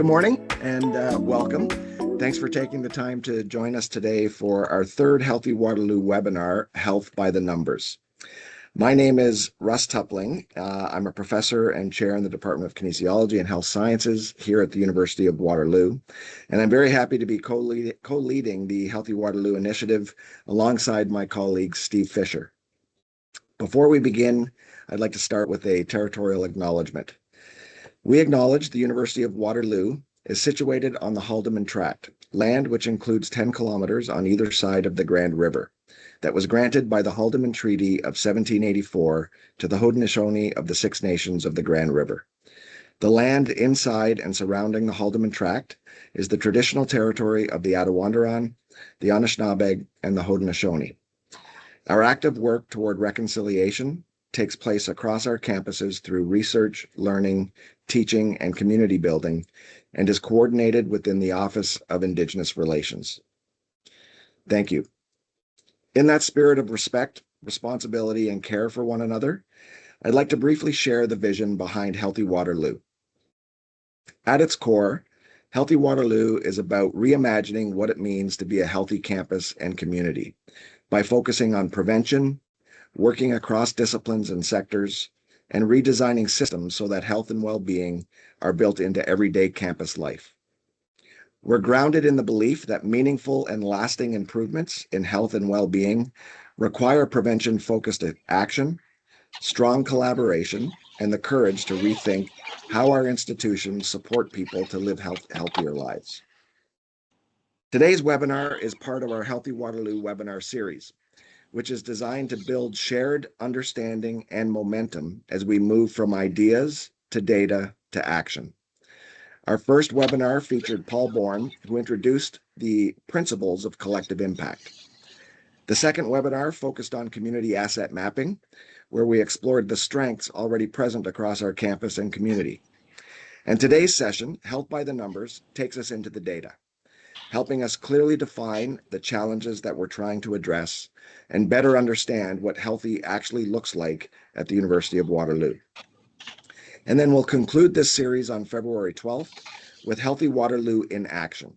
good morning and welcome. Thanks for taking the time to join us today for our third Healthy Waterloo webinar, Health by the Numbers. My name is Russ Tupling. I'm a professor and chair in the Department of Kinesiology and Health Sciences here at the University of Waterloo. And I'm very happy to be co-leading the Healthy Waterloo initiative alongside my colleague, Steve Fisher. Before we begin, I'd like to start with a territorial acknowledgement. We acknowledge the University of Waterloo is situated on the Haldimand Tract, land which includes 10 kilometers on either side of the Grand River, that was granted by the Haldimand Treaty of 1784 to the Haudenosaunee of the Six Nations of the Grand River. The land inside and surrounding the Haldimand Tract is the traditional territory of the Attawandaron, the Anishinaabe, and the Haudenosaunee. Our active work toward reconciliation takes place across our campuses through research, learning, teaching, and community building, and is coordinated within the Office of Indigenous Relations. Thank you. In that spirit of respect, responsibility, and care for one another, I'd like to briefly share the vision behind Healthy Waterloo. At its core, Healthy Waterloo is about reimagining what it means to be a healthy campus and community by focusing on prevention, working across disciplines and sectors, and redesigning systems so that health and well-being are built into everyday campus life. We're grounded in the belief that meaningful and lasting improvements in health and well-being require prevention-focused action, strong collaboration, and the courage to rethink how our institutions support people to live healthier lives. Today's webinar is part of our Healthy Waterloo webinar series, which is designed to build shared understanding and momentum as we move from ideas to data to action. Our first webinar featured Paul Bourne, who introduced the principles of collective impact. The second webinar focused on community asset mapping, where we explored the strengths already present across our campus and community. And today's session, Health by the Numbers, takes us into the data, helping us clearly define the challenges that we're trying to address and better understand what healthy actually looks like at the University of Waterloo. And then we'll conclude this series on February 12th with Healthy Waterloo in Action,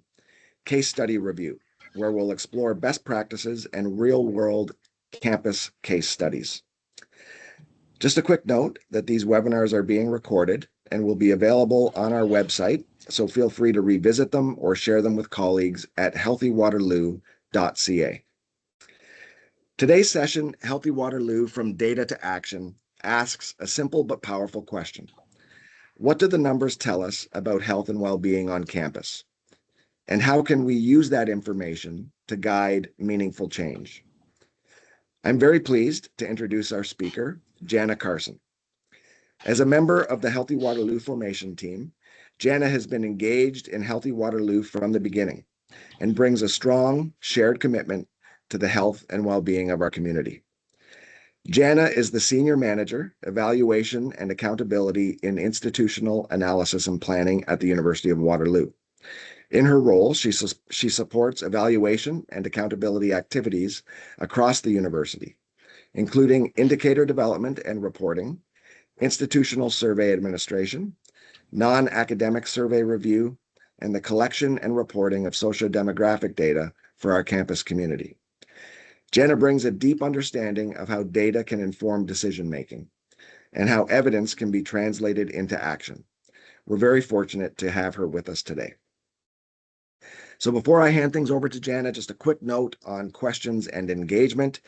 case study review, where we'll explore best practices and real-world campus case studies. Just a quick note that these webinars are being recorded and will be available on our website, so feel free to revisit them or share them with colleagues at healthywaterloo.ca. Today's session, Healthy Waterloo from Data to Action, asks a simple but powerful question. What do the numbers tell us about health and well-being on campus? And how can we use that information to guide meaningful change? I'm very pleased to introduce our speaker, Jana Carson. As a member of the Healthy Waterloo formation team, Jana has been engaged in Healthy Waterloo from the beginning and brings a strong shared commitment to the health and well-being of our community. Jana is the Senior Manager, Evaluation and Accountability in Institutional Analysis and Planning at the University of Waterloo. In her role, she supports evaluation and accountability activities across the university, including indicator development and reporting, institutional survey administration, non-academic survey review, and the collection and reporting of socio-demographic data for our campus community. Jana brings a deep understanding of how data can inform decision-making and how evidence can be translated into action. We're very fortunate to have her with us today. So before I hand things over to Jana, just a quick note on questions and engagement.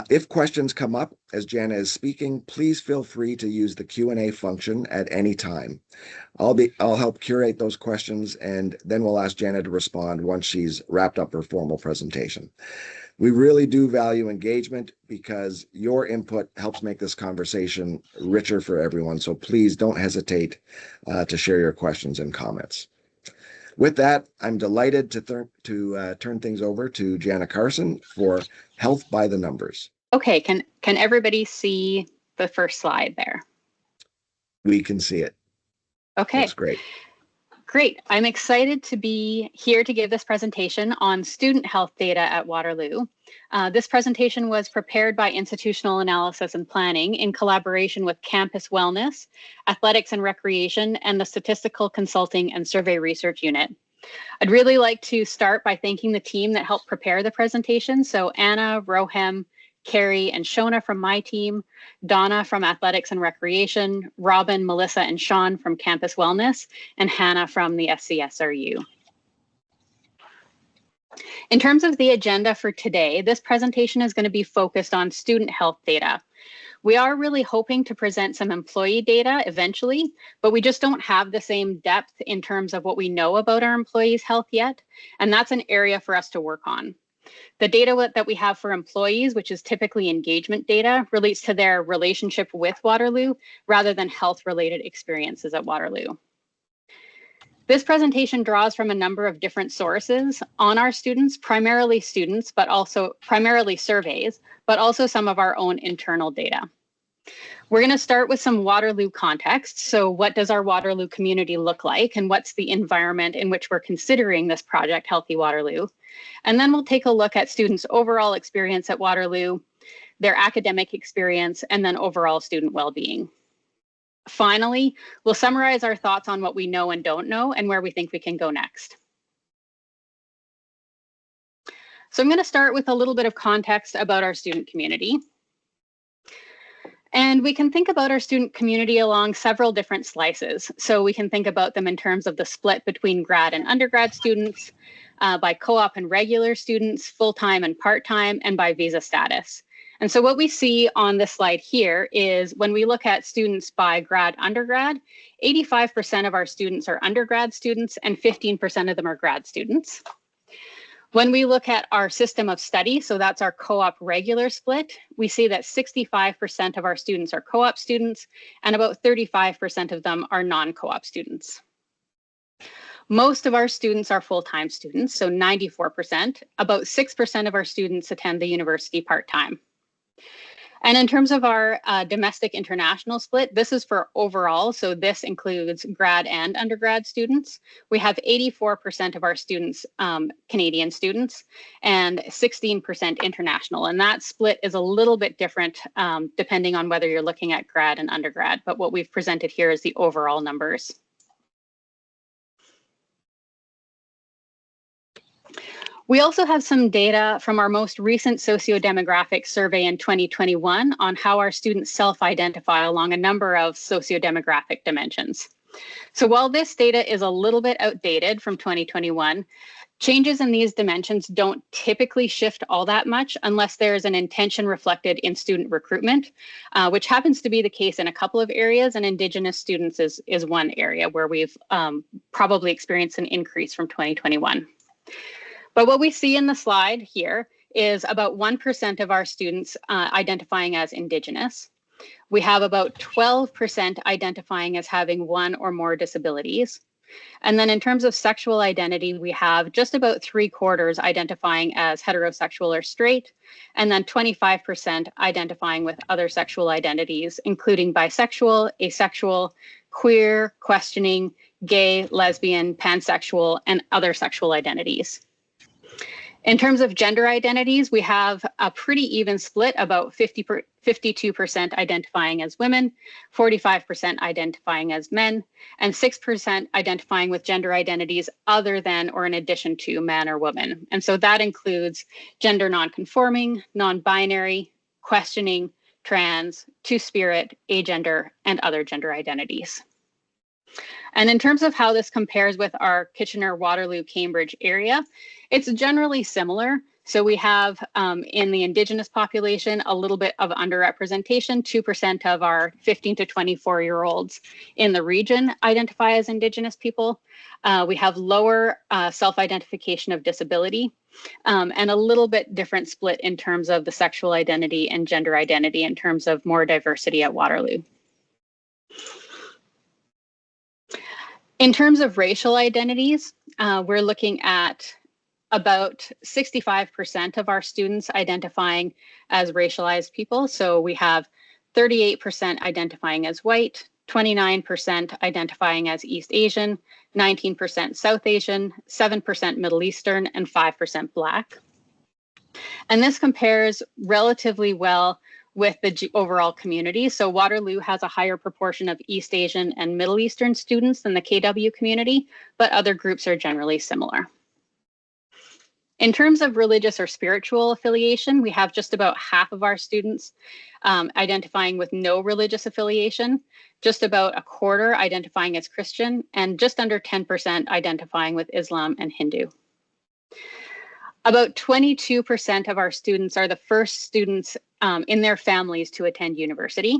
If questions come up as Jana is speaking, please feel free to use the Q&A function at any time. I'll help curate those questions, and then we'll ask Jana to respond once she's wrapped up her formal presentation. We really do value engagement because your input helps make this conversation richer for everyone. So please don't hesitate to share your questions and comments. With that, I'm delighted to turn things over to Jana Carson for Health by the Numbers. Okay, can everybody see the first slide there? We can see it. Okay. Looks great. Great. I'm excited to be here to give this presentation on student health data at Waterloo. This presentation was prepared by Institutional Analysis and Planning in collaboration with Campus Wellness, Athletics and Recreation, and the Statistical Consulting and Survey Research Unit. I'd really like to start by thanking the team that helped prepare the presentation. So Anna, Rohem, Carrie, and Shona from my team, Donna from Athletics and Recreation, Robin, Melissa, and Sean from Campus Wellness, and Hannah from the SCSRU. In terms of the agenda for today, this presentation is going to be focused on student health data. We are really hoping to present some employee data eventually, but we just don't have the same depth in terms of what we know about our employees' health yet, and that's an area for us to work on. The data that we have for employees, which is typically engagement data, relates to their relationship with Waterloo rather than health-related experiences at Waterloo. This presentation draws from a number of different sources on our students, but also primarily surveys, but also some of our own internal data. We're going to start with some Waterloo context. So what does our Waterloo community look like, and what's the environment in which we're considering this project, Healthy Waterloo? And then we'll take a look at students' overall experience at Waterloo, their academic experience, and then overall student well-being. Finally, we'll summarize our thoughts on what we know and don't know and where we think we can go next. So I'm going to start with a little bit of context about our student community. And we can think about our student community along several different slices. So we can think about them in terms of the split between grad and undergrad students, by co-op and regular students, full-time and part-time, and by visa status. And so what we see on this slide here is when we look at students by grad, undergrad, 85% of our students are undergrad students and 15% of them are grad students. When we look at our system of study, so that's our co-op regular split, we see that 65% of our students are co-op students and about 35% of them are non-co-op students. Most of our students are full-time students, so 94%. About 6% of our students attend the university part-time. And in terms of our domestic international split, this is for overall, so this includes grad and undergrad students. We have 84% of our students Canadian students and 16% international. And that split is a little bit different depending on whether you're looking at grad and undergrad, but what we've presented here is the overall numbers. We also have some data from our most recent sociodemographic survey in 2021 on how our students self-identify along a number of sociodemographic dimensions. So while this data is a little bit outdated from 2021, changes in these dimensions don't typically shift all that much unless there's an intention reflected in student recruitment, which happens to be the case in a couple of areas, and Indigenous students is one area where we've probably experienced an increase from 2021. But what we see in the slide here is about 1% of our students identifying as Indigenous. We have about 12% identifying as having one or more disabilities. And then in terms of sexual identity, we have just about 3/4 identifying as heterosexual or straight, and then 25% identifying with other sexual identities, including bisexual, asexual, queer, questioning, gay, lesbian, pansexual, and other sexual identities. In terms of gender identities, we have a pretty even split, about 52% identifying as women, 45% identifying as men, and 6% identifying with gender identities other than or in addition to man or woman. And so that includes gender nonconforming, non-binary, questioning, trans, two-spirit, agender, and other gender identities. And in terms of how this compares with our Kitchener, Waterloo, Cambridge area, it's generally similar. So we have in the Indigenous population a little bit of underrepresentation. 2% of our 15 to 24-year-olds in the region identify as Indigenous people. We have lower self-identification of disability and a little bit different split in terms of the sexual identity and gender identity in terms of more diversity at Waterloo. In terms of racial identities, we're looking at about 65% of our students identifying as racialized people. So we have 38% identifying as white, 29% identifying as East Asian, 19% South Asian, 7% Middle Eastern, and 5% Black. And this compares relatively well with the overall community. So Waterloo has a higher proportion of East Asian and Middle Eastern students than the KW community, but other groups are generally similar. In terms of religious or spiritual affiliation, we have just about half of our students identifying with no religious affiliation, just about a quarter identifying as Christian, and just under 10% identifying with Islam and Hindu. About 22% of our students are the first students in their families to attend university,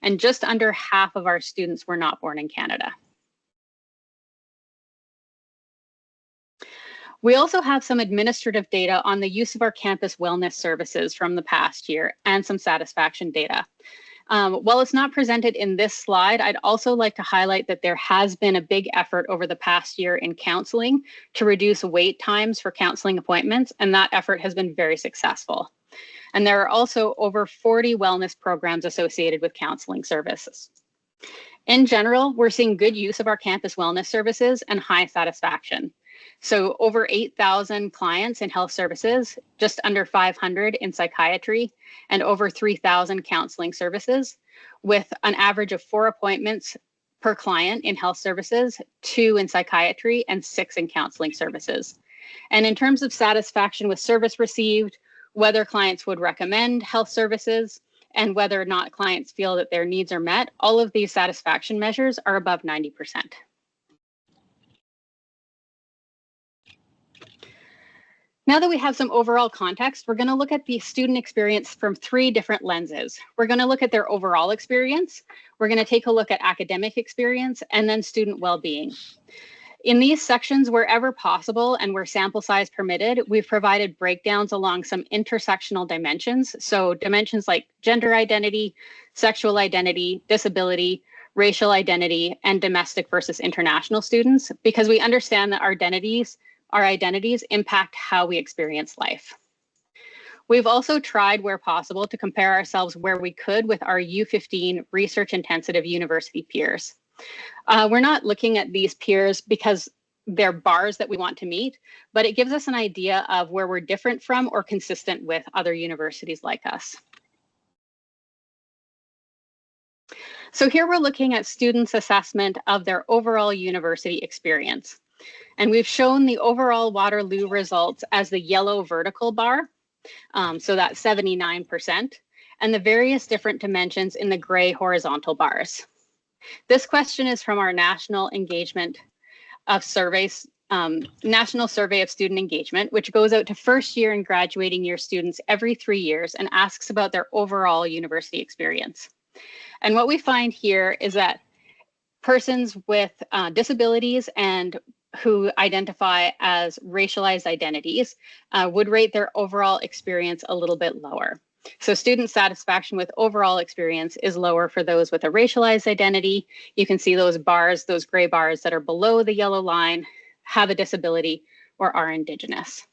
and just under half of our students were not born in Canada. We also have some administrative data on the use of our campus wellness services from the past year and some satisfaction data. While it's not presented in this slide, I'd also like to highlight that there has been a big effort over the past year in counseling to reduce wait times for counseling appointments, and that effort has been very successful. And there are also over 40 wellness programs associated with counseling services. In general, we're seeing good use of our campus wellness services and high satisfaction. So over 8,000 clients in health services, just under 500 in psychiatry, and over 3,000 counseling services, with an average of 4 appointments per client in health services, 2 in psychiatry, and 6 in counseling services. And in terms of satisfaction with service received, whether clients would recommend health services, and whether or not clients feel that their needs are met, all of these satisfaction measures are above 90%. Now that we have some overall context, we're going to look at the student experience from 3 different lenses. We're going to look at their overall experience, we're going to take a look at academic experience, and then student well-being. In these sections, wherever possible and where sample size permitted, we've provided breakdowns along some intersectional dimensions. So dimensions like gender identity, sexual identity, disability, racial identity, and domestic versus international students, because we understand that our identities impact how we experience life. We've also tried, where possible, to compare ourselves where we could with our U15 research-intensive university peers. We're not looking at these peers because they're bars that we want to meet, but it gives us an idea of where we're different from or consistent with other universities like us. So here we're looking at students' assessment of their overall university experience. And we've shown the overall Waterloo results as the yellow vertical bar, so that's 79%, and the various different dimensions in the gray horizontal bars. This question is from our National Survey of Student Engagement, which goes out to first year and graduating year students every 3 years and asks about their overall university experience. And what we find here is that persons with disabilities and who identify as racialized identities would rate their overall experience a little bit lower. So student satisfaction with overall experience is lower for those with a racialized identity. You can see those bars, those gray bars that are below the yellow line, have a disability or are Indigenous.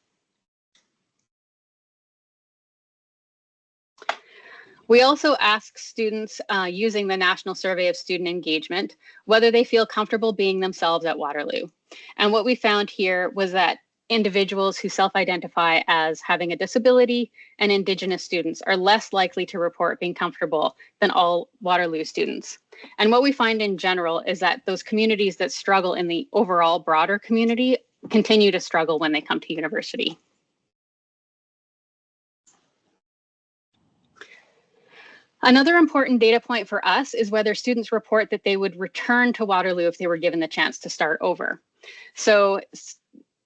We also ask students using the National Survey of Student Engagement whether they feel comfortable being themselves at Waterloo. And what we found here was that individuals who self-identify as having a disability and Indigenous students are less likely to report being comfortable than all Waterloo students. And what we find in general is that those communities that struggle in the overall broader community continue to struggle when they come to university. Another important data point for us is whether students report that they would return to Waterloo if they were given the chance to start over. So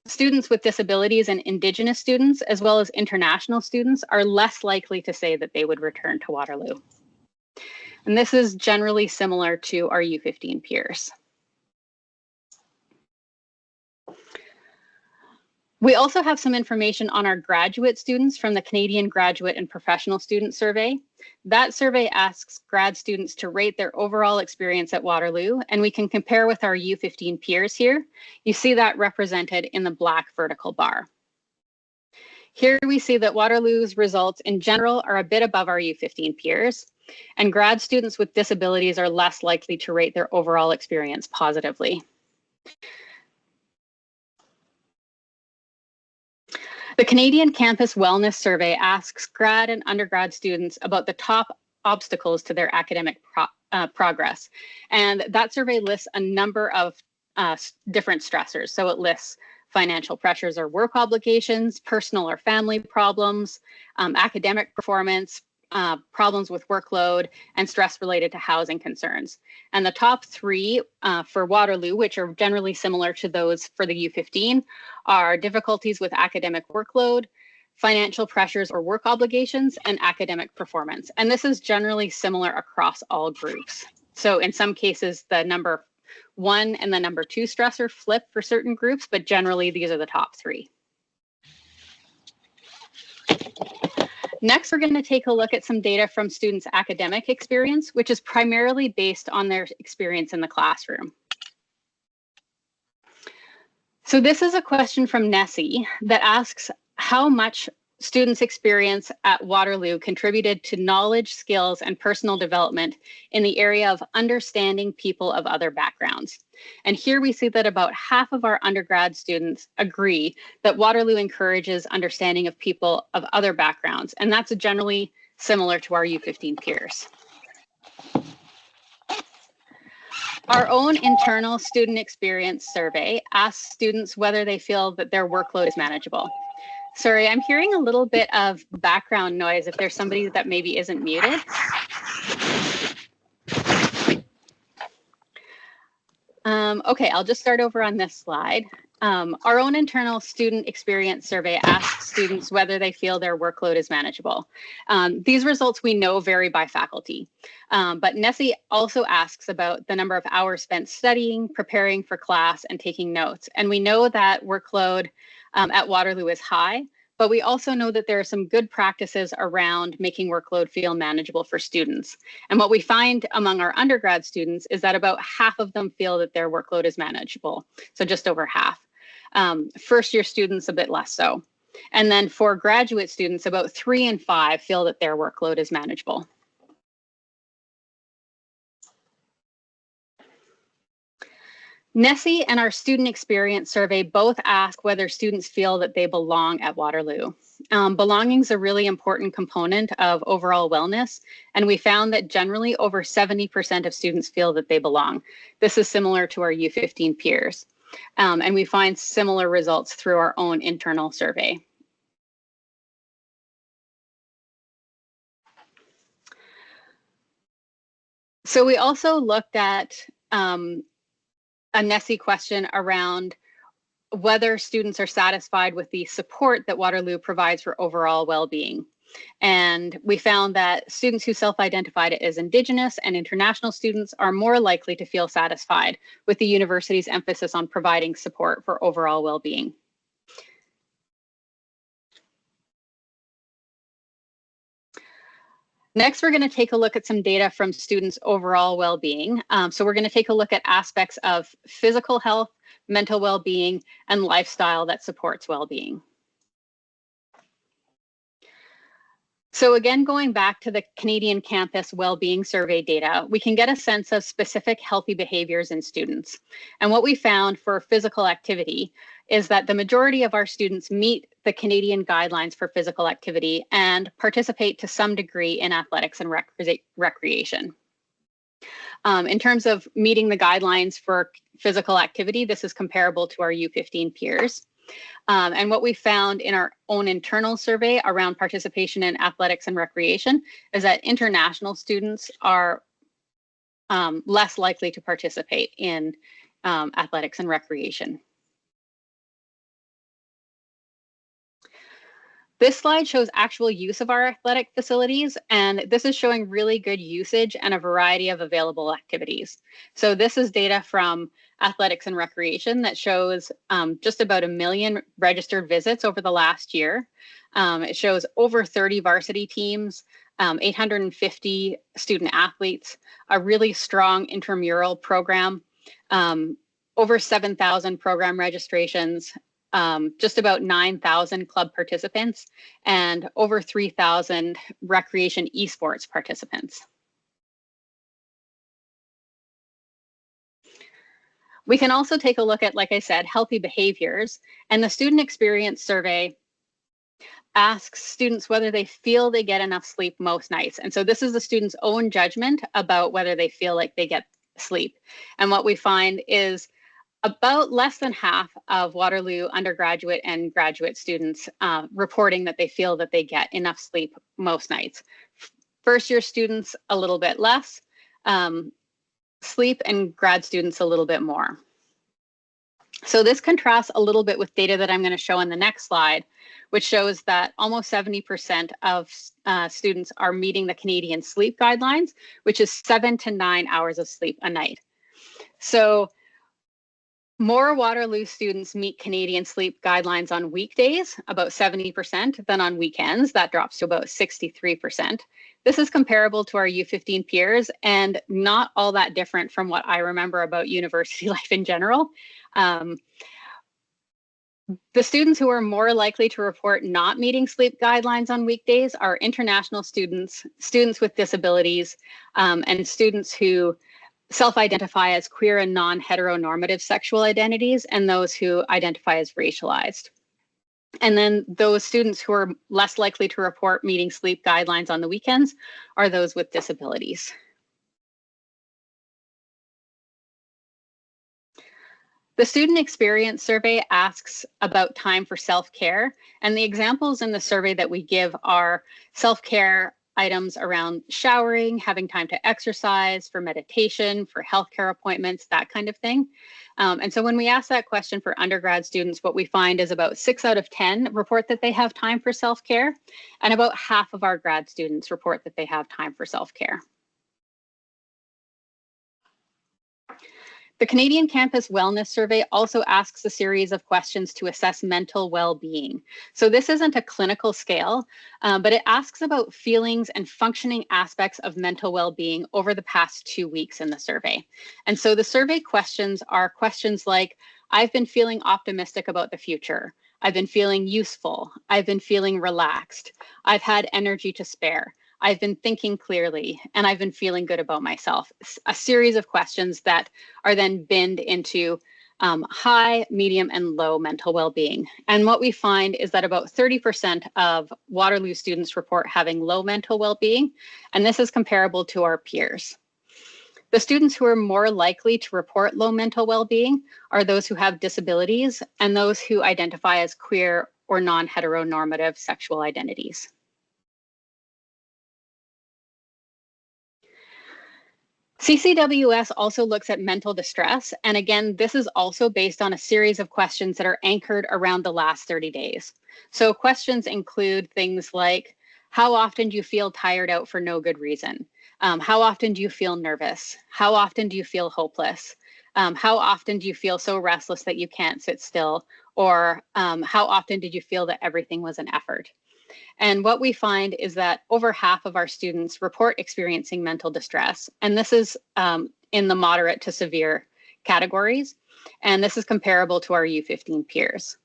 students with disabilities and Indigenous students, as well as international students, are less likely to say that they would return to Waterloo. And this is generally similar to our U15 peers. We also have some information on our graduate students from the Canadian Graduate and Professional Student Survey. That survey asks grad students to rate their overall experience at Waterloo, and we can compare with our U15 peers here. You see that represented in the black vertical bar. Here we see that Waterloo's results in general are a bit above our U15 peers, and grad students with disabilities are less likely to rate their overall experience positively. The Canadian Campus Wellness Survey asks grad and undergrad students about the top obstacles to their academic progress. And that survey lists a number of different stressors. So it lists financial pressures or work obligations, personal or family problems, academic performance, problems with workload, and stress related to housing concerns. And the top three for Waterloo, which are generally similar to those for the U15, are difficulties with academic workload, financial pressures or work obligations, and academic performance. And this is generally similar across all groups. So in some cases, the number 1 and the number 2 stressor flip for certain groups, but generally these are the top 3. Next, we're going to take a look at some data from students' academic experience, which is primarily based on their experience in the classroom. So this is a question from Nessie that asks how much students' experience at Waterloo contributed to knowledge, skills, and personal development in the area of understanding people of other backgrounds. And here we see that about half of our undergrad students agree that Waterloo encourages understanding of people of other backgrounds, and that's generally similar to our U15 peers. Our own internal student experience survey asks students whether they feel that their workload is manageable. Sorry, I'm hearing a little bit of background noise if there's somebody that maybe isn't muted. Okay, I'll just start over on this slide. Our own internal student experience survey asks students whether they feel their workload is manageable. These results we know vary by faculty, but Nessie also asks about the number of hours spent studying, preparing for class, and taking notes. And we know that workload at Waterloo is high, but we also know that there are some good practices around making workload feel manageable for students. And what we find among our undergrad students is that about half of them feel that their workload is manageable, so just over half. First year students a bit less so. And then for graduate students, about 3 in 5 feel that their workload is manageable. Nessie and our student experience survey both ask whether students feel that they belong at Waterloo. Belonging is a really important component of overall wellness, and we found that generally over 70% of students feel that they belong. This is similar to our U15 peers, and we find similar results through our own internal survey. So we also looked at a Nessie question around whether students are satisfied with the support that Waterloo provides for overall well-being. And we found that students who self-identified as Indigenous and international students are more likely to feel satisfied with the university's emphasis on providing support for overall well-being. Next, we're going to take a look at some data from students' overall well-being. So we're going to take a look at aspects of physical health, mental well-being, and lifestyle that supports well-being. So again, going back to the Canadian Campus Wellbeing Survey data, we can get a sense of specific healthy behaviors in students. And what we found for physical activity is that the majority of our students meet the Canadian guidelines for physical activity and participate to some degree in athletics and recreation. In terms of meeting the guidelines for physical activity, this is comparable to our U15 peers. And what we found in our own internal survey around participation in athletics and recreation is that international students are less likely to participate in athletics and recreation. This slide shows actual use of our athletic facilities, and this is showing really good usage and a variety of available activities. So this is data from athletics and recreation that shows just about 1 million registered visits over the last year. It shows over 30 varsity teams, 850 student athletes, a really strong intramural program, over 7,000 program registrations, just about 9,000 club participants and over 3,000 recreation esports participants. We can also take a look at, like I said, healthy behaviors, and the student experience survey asks students whether they feel they get enough sleep most nights. And so this is the student's own judgment about whether they feel like they get sleep. And what we find is about less than half of Waterloo undergraduate and graduate students reporting that they feel that they get enough sleep most nights. First year students, a little bit less sleep, and grad students a little bit more. So this contrasts a little bit with data that I'm going to show on the next slide, which shows that almost 70% of students are meeting the Canadian sleep guidelines, which is 7 to 9 hours of sleep a night. So more Waterloo students meet Canadian sleep guidelines on weekdays, about 70%, than on weekends. That drops to about 63%. This is comparable to our U15 peers and not all that different from what I remember about university life in general. The students who are more likely to report not meeting sleep guidelines on weekdays are international students, students with disabilities, and students who self-identify as queer and non-heteronormative sexual identities, and those who identify as racialized. And then those students who are less likely to report meeting sleep guidelines on the weekends are those with disabilities. The student experience survey asks about time for self-care, and the examples in the survey that we give are self-care items around showering, having time to exercise, for meditation, for healthcare appointments, that kind of thing. And so when we ask that question for undergrad students, what we find is about 6 out of 10 report that they have time for self-care, and about half of our grad students report that they have time for self-care. The Canadian Campus Wellness Survey also asks a series of questions to assess mental well-being. So this isn't a clinical scale, but it asks about feelings and functioning aspects of mental well-being over the past 2 weeks in the survey. And so the survey questions are questions like, I've been feeling optimistic about the future. I've been feeling useful. I've been feeling relaxed. I've had energy to spare. I've been thinking clearly, and I've been feeling good about myself. A series of questions that are then binned into high, medium, and low mental well-being. And what we find is that about 30% of Waterloo students report having low mental well-being, and this is comparable to our peers. The students who are more likely to report low mental well-being are those who have disabilities and those who identify as queer or non-heteronormative sexual identities. CCWS also looks at mental distress. And again, this is also based on a series of questions that are anchored around the last 30 days. So questions include things like, how often do you feel tired out for no good reason? How often do you feel nervous? How often do you feel hopeless? How often do you feel so restless that you can't sit still? Or how often did you feel that everything was an effort? And what we find is that over half of our students report experiencing mental distress. And this is in the moderate to severe categories. And this is comparable to our U15 peers.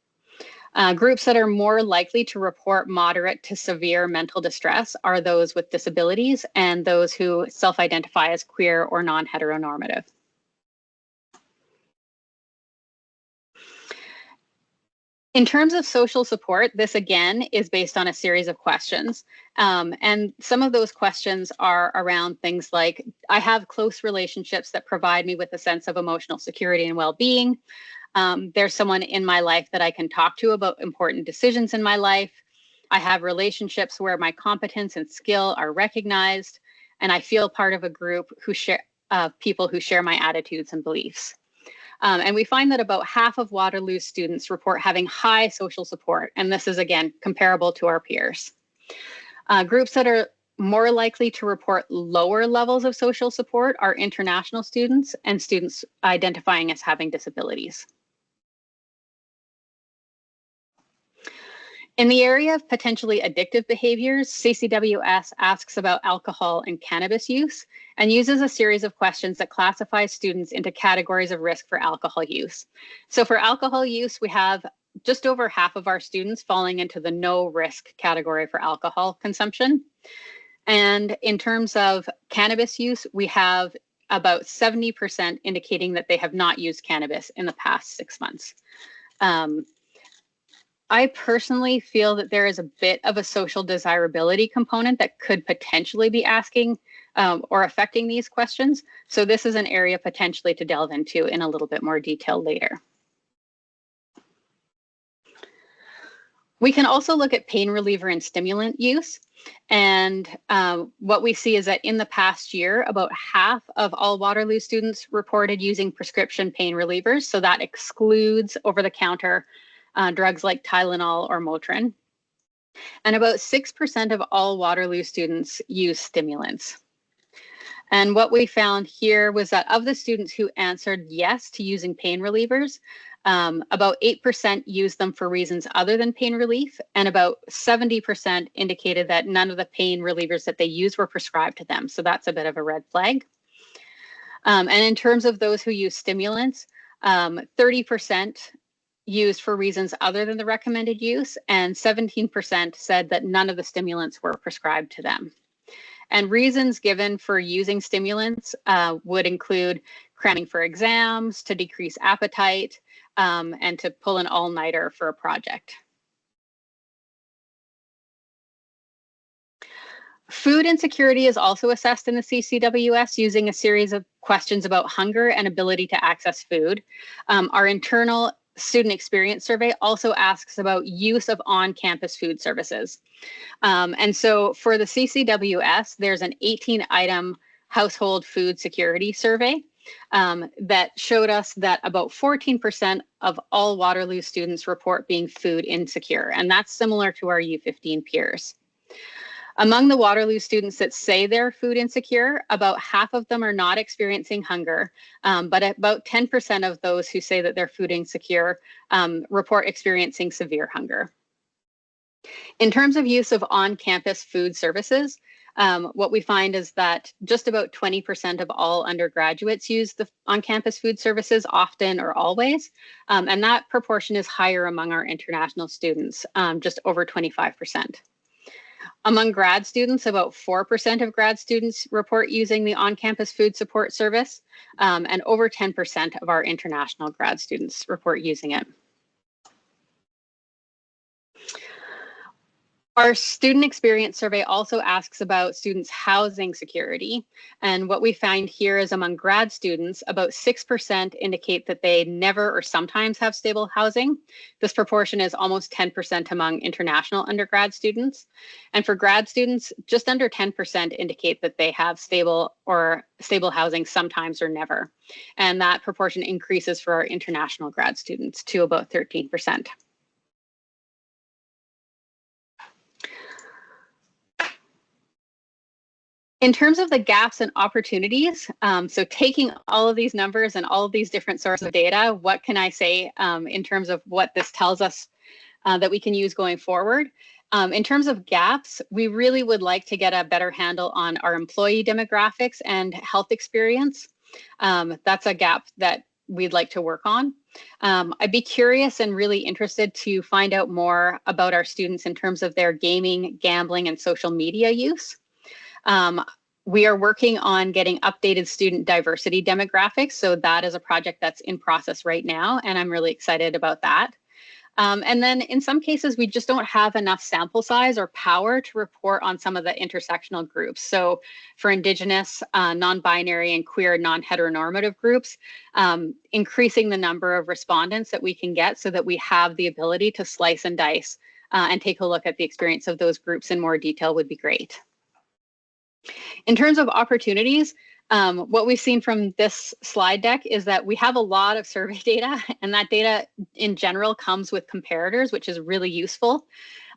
Groups that are more likely to report moderate to severe mental distress are those with disabilities and those who self-identify as queer or non-heteronormative. In terms of social support, this again is based on a series of questions. And some of those questions are around things like, I have close relationships that provide me with a sense of emotional security and well-being. There's someone in my life that I can talk to about important decisions in my life. I have relationships where my competence and skill are recognized, and I feel part of a group who share people who share my attitudes and beliefs. And we find that about half of Waterloo students report having high social support, and this is again comparable to our peers. Groups that are more likely to report lower levels of social support are international students and students identifying as having disabilities. In the area of potentially addictive behaviors, CCWS asks about alcohol and cannabis use and uses a series of questions that classify students into categories of risk for alcohol use. So for alcohol use, we have just over half of our students falling into the no risk category for alcohol consumption. And in terms of cannabis use, we have about 70% indicating that they have not used cannabis in the past 6 months. I personally feel that there is a bit of a social desirability component that could potentially be asking or affecting these questions. So this is an area potentially to delve into in a little bit more detail later. We can also look at pain reliever and stimulant use. And what we see is that in the past year, about half of all Waterloo students reported using prescription pain relievers. So that excludes over-the-counter drugs like Tylenol or Motrin. And about 6% of all Waterloo students use stimulants. And what we found here was that of the students who answered yes to using pain relievers, about 8% used them for reasons other than pain relief, and about 70% indicated that none of the pain relievers that they used were prescribed to them. So that's a bit of a red flag. And in terms of those who use stimulants, 30% used for reasons other than the recommended use, and 17% said that none of the stimulants were prescribed to them. And reasons given for using stimulants would include cramming for exams, to decrease appetite, and to pull an all-nighter for a project. Food insecurity is also assessed in the CCWS using a series of questions about hunger and ability to access food. Our internal student experience survey also asks about use of on-campus food services. And so for the CCWS, there's an 18-item household food security survey that showed us that about 14% of all Waterloo students report being food insecure, and that's similar to our U15 peers. Among the Waterloo students that say they're food insecure, about half of them are not experiencing hunger, but about 10% of those who say that they're food insecure report experiencing severe hunger. In terms of use of on-campus food services, what we find is that just about 20% of all undergraduates use the on-campus food services often or always, and that proportion is higher among our international students, just over 25%. Among grad students, about 4% of grad students report using the on-campus food support service, and over 10% of our international grad students report using it. Our student experience survey also asks about students' housing security. And what we find here is among grad students, about 6% indicate that they never or sometimes have stable housing. This proportion is almost 10% among international undergrad students. And for grad students, just under 10% indicate that they have stable housing sometimes or never. And that proportion increases for our international grad students to about 13%. In terms of the gaps and opportunities, so taking all of these numbers and all of these different sources of data, what can I say in terms of what this tells us that we can use going forward? In terms of gaps, we really would like to get a better handle on our employee demographics and health experience. That's a gap that we'd like to work on. I'd be curious and really interested to find out more about our students in terms of their gaming, gambling, and social media use. We are working on getting updated student diversity demographics. So that is a project that's in process right now, and I'm really excited about that. And then in some cases, we just don't have enough sample size or power to report on some of the intersectional groups. So for Indigenous, non-binary, and queer non-heteronormative groups, increasing the number of respondents that we can get so that we have the ability to slice and dice and take a look at the experience of those groups in more detail would be great. In terms of opportunities, what we've seen from this slide deck is that we have a lot of survey data, and that data in general comes with comparators, which is really useful.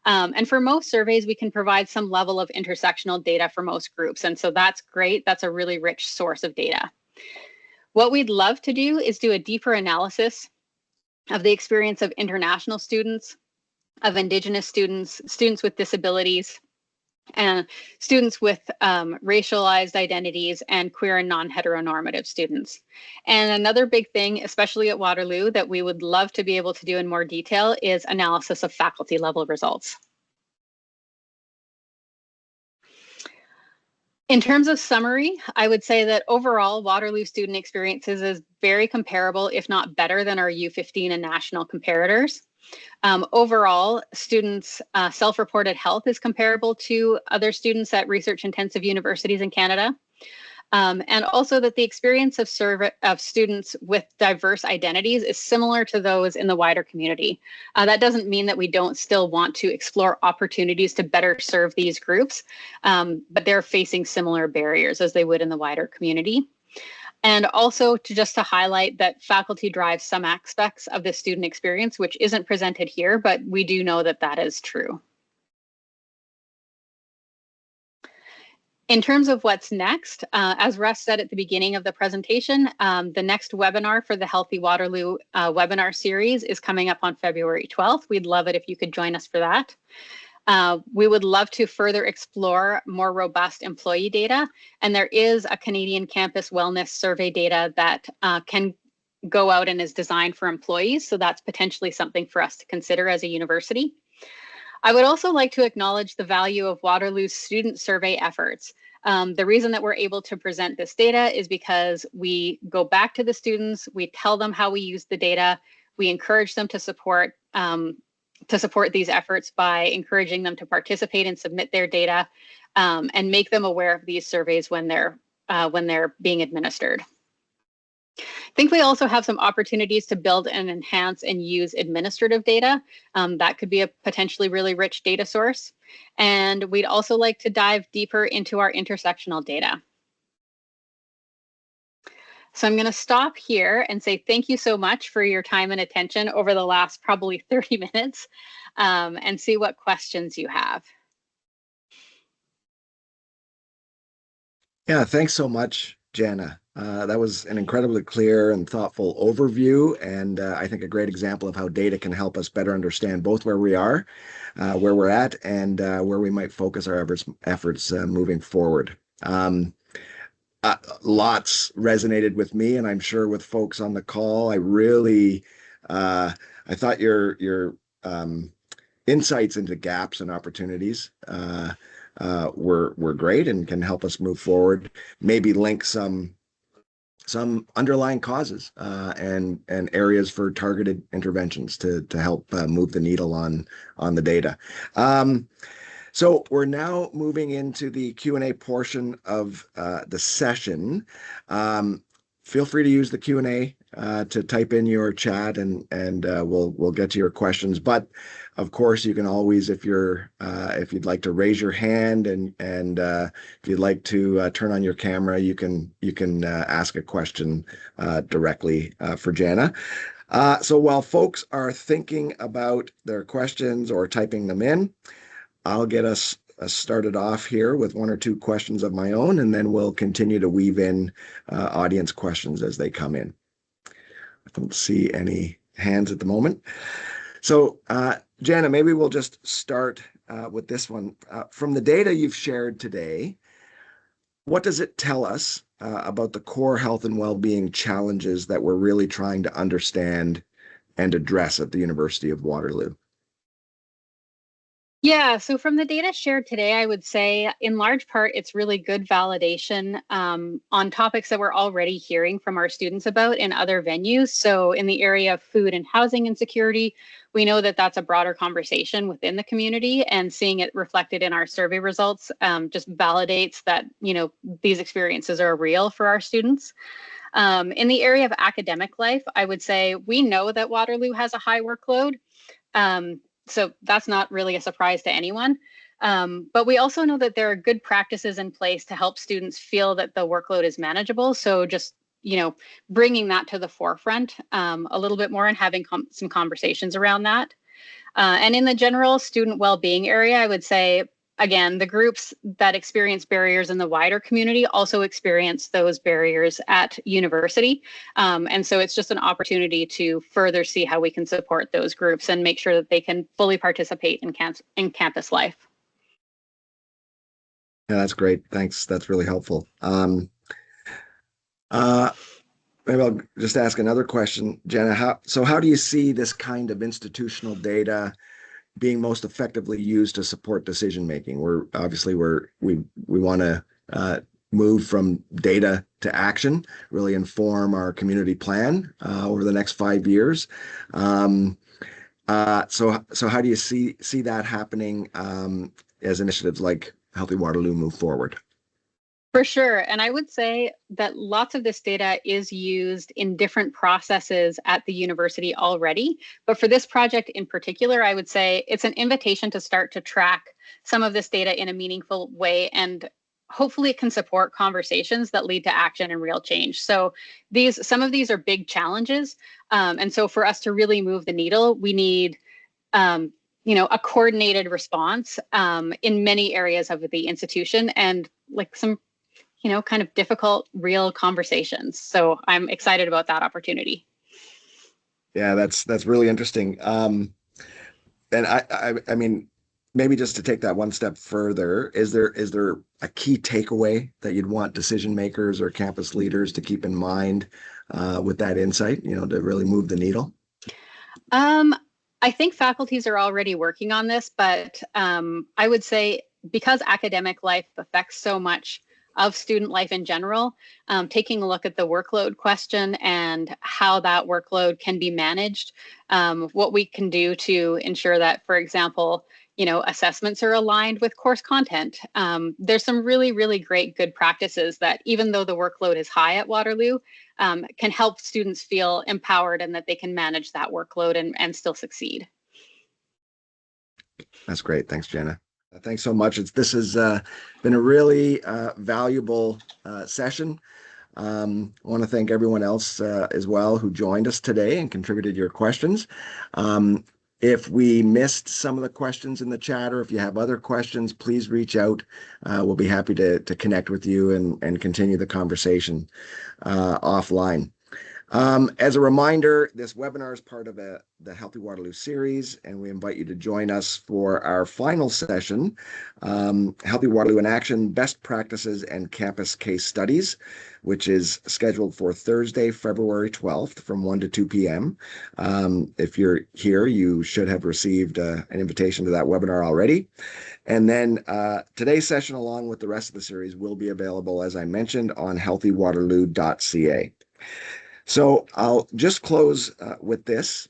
And for most surveys, we can provide some level of intersectional data for most groups. And so that's great. That's a really rich source of data. What we'd love to do is do a deeper analysis of the experience of international students, of Indigenous students, students with disabilities, and students with racialized identities, and queer and non-heteronormative students. And another big thing, especially at Waterloo, that we would love to be able to do in more detail is analysis of faculty level results. In terms of summary, I would say that overall, Waterloo student experiences is very comparable, if not better, than our U15 and national comparators. Overall, students' self-reported health is comparable to other students at research-intensive universities in Canada. And also that the experience of students with diverse identities is similar to those in the wider community. That doesn't mean that we don't still want to explore opportunities to better serve these groups, but they're facing similar barriers as they would in the wider community. And also to highlight that faculty drives some aspects of the student experience, which isn't presented here, but we do know that that is true. In terms of what's next, as Russ said at the beginning of the presentation, the next webinar for the Healthy Waterloo webinar series is coming up on February 12th. We'd love it if you could join us for that. We would love to further explore more robust employee data, and there is a Canadian Campus Wellness Survey data that can go out and is designed for employees, so that's potentially something for us to consider as a university. I would also like to acknowledge the value of Waterloo's student survey efforts. The reason that we're able to present this data is because we go back to the students, we tell them how we use the data, we encourage them to support these efforts by encouraging them to participate and submit their data, and make them aware of these surveys when they're being administered. I think we also have some opportunities to build and enhance and use administrative data. That could be a potentially really rich data source. And we'd also like to dive deeper into our intersectional data. So I'm going to stop here and say thank you so much for your time and attention over the last probably 30 minutes, and see what questions you have. Yeah, thanks so much, Jana. That was an incredibly clear and thoughtful overview, and I think a great example of how data can help us better understand both where we are, where we're at, and where we might focus our efforts moving forward. Lots resonated with me, and I'm sure with folks on the call. I thought your insights into gaps and opportunities were great and can help us move forward. Maybe link some underlying causes and areas for targeted interventions to help move the needle on the data. So we're now moving into the Q&A portion of the session. Feel free to use the Q&A to type in your chat, and we'll get to your questions. But of course, you can always, if you'd like to raise your hand, and if you'd like to turn on your camera, you can ask a question directly for Jana. So while folks are thinking about their questions or typing them in, I'll get us started off here with one or two questions of my own, and then we'll continue to weave in audience questions as they come in. I don't see any hands at the moment. So, Jana, maybe we'll just start with this one. From the data you've shared today, what does it tell us about the core health and well-being challenges that we're really trying to understand and address at the University of Waterloo? Yeah, so from the data shared today, I would say in large part, it's really good validation on topics that we're already hearing from our students about in other venues. So in the area of food and housing insecurity, we know that that's a broader conversation within the community, and seeing it reflected in our survey results just validates that, these experiences are real for our students. In the area of academic life, I would say we know that Waterloo has a high workload. So that's not really a surprise to anyone. But we also know that there are good practices in place to help students feel that the workload is manageable. So just, bringing that to the forefront a little bit more and having some conversations around that. And in the general student well-being area, I would say, again, the groups that experience barriers in the wider community also experience those barriers at university. And so it's just an opportunity to further see how we can support those groups and make sure that they can fully participate in campus life. Yeah, that's great. Thanks. That's really helpful. Uh, Maybe I'll just ask another question, Jenna. How do you see this kind of institutional data being most effectively used to support decision making? We want to move from data to action, really inform our community plan over the next 5 years. Um, so how do you see that happening as initiatives like Healthy Waterloo move forward? For sure. And I would say that lots of this data is used in different processes at the university already. But for this project in particular, I would say it's an invitation to start to track some of this data in a meaningful way. And hopefully it can support conversations that lead to action and real change. So some of these are big challenges. And so for us to really move the needle, we need um, a coordinated response in many areas of the institution and like some kind of difficult, real conversations. So I'm excited about that opportunity. Yeah, that's really interesting. And I mean, maybe just to take that one step further, is there a key takeaway that you'd want decision makers or campus leaders to keep in mind with that insight, to really move the needle? Um, I think faculties are already working on this, but I would say because academic life affects so much of student life in general, taking a look at the workload question and how that workload can be managed, what we can do to ensure that, for example, assessments are aligned with course content. There's some really, really great good practices that even though the workload is high at Waterloo, can help students feel empowered and that they can manage that workload and still succeed. That's great. Thanks, Jenna. Thanks so much. This has been a really valuable session. I want to thank everyone else as well who joined us today and contributed your questions. Um, if we missed some of the questions in the chat, or if you have other questions, please reach out. We'll be happy to connect with you and continue the conversation offline. As a reminder, this webinar is part of the Healthy Waterloo series, and we invite you to join us for our final session, Healthy Waterloo in Action, Best Practices and Campus Case Studies, which is scheduled for Thursday, February 12th from 1 to 2 p.m. If you're here, you should have received an invitation to that webinar already. And then today's session, along with the rest of the series, will be available, as I mentioned, on healthywaterloo.ca. So I'll just close with this.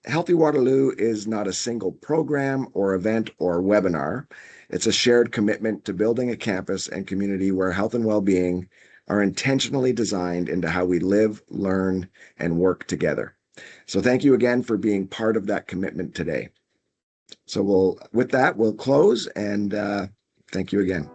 Healthy Waterloo is not a single program or event or webinar. It's a shared commitment to building a campus and community where health and well-being are intentionally designed into how we live, learn, and work together. So thank you again for being part of that commitment today. So with that, we'll close and thank you again.